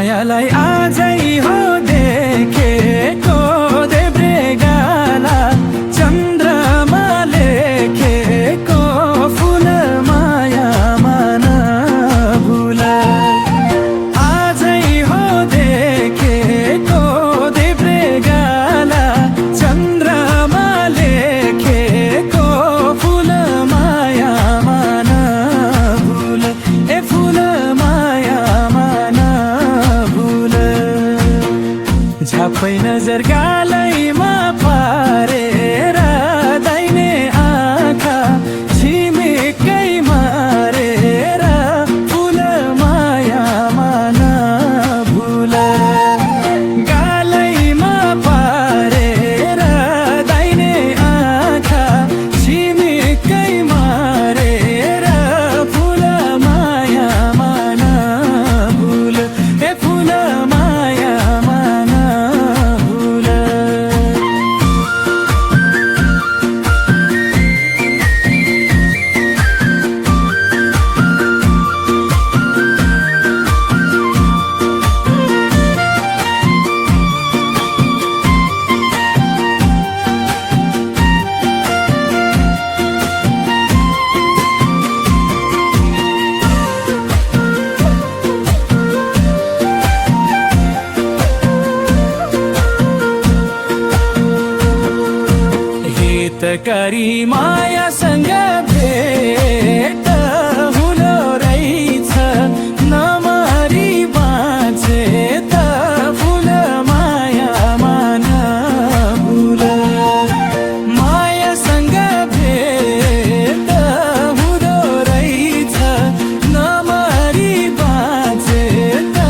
मायालाई आजै हो देखेको देब्रेगाला चन्द्रमा लेखेको फुल मायामा नभुल आजै हो देखेको देब्रेगाला चन्द्रमा लेखेको फुल मायामा नभुल ए फुल मायामा नभुल झ्यापै नजर गालैमा पारेर दाहिने आँखा छिमेकै मारेर फुल मायामा नभुल गालैमा पारेर दाहिने आँखा छिमेकै मारेर फुल मायामा नभुल ए फुल मायामा नभुल हितकारी मायासँग भेट हुँदो रहेछ नमरी बाँचे त फुल मायामा नभुल मायासँग भेट हुँदो रहेछ नमरी बाँचे त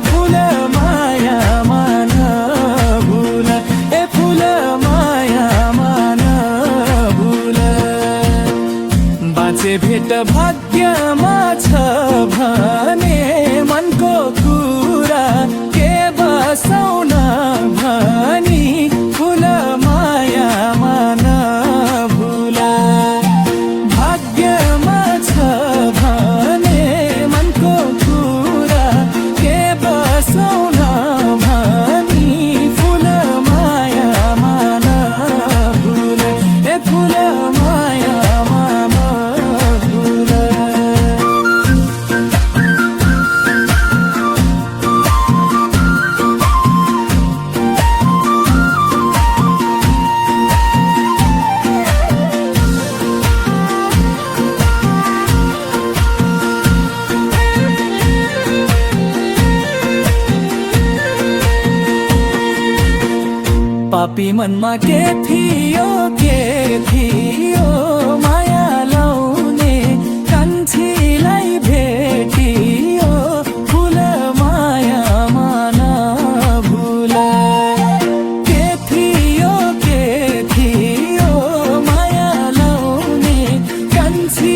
फुल मायामा नभुल ए फुल मायामा नभुल बाँचे भेट भाग्यमा छ भने मनको कुरा के बसाउन भनी फुल मायामा नभुल भाग्यमा छ भने मनको कुरा के बसाउन भनी फुल मायामा नभुल ए फुल मायामा नभुल पापी मनमा के थियो माया लाउने कान्छीलाई भेटियो फुल मायामा नभुल के थियो माया लाउने कान्छी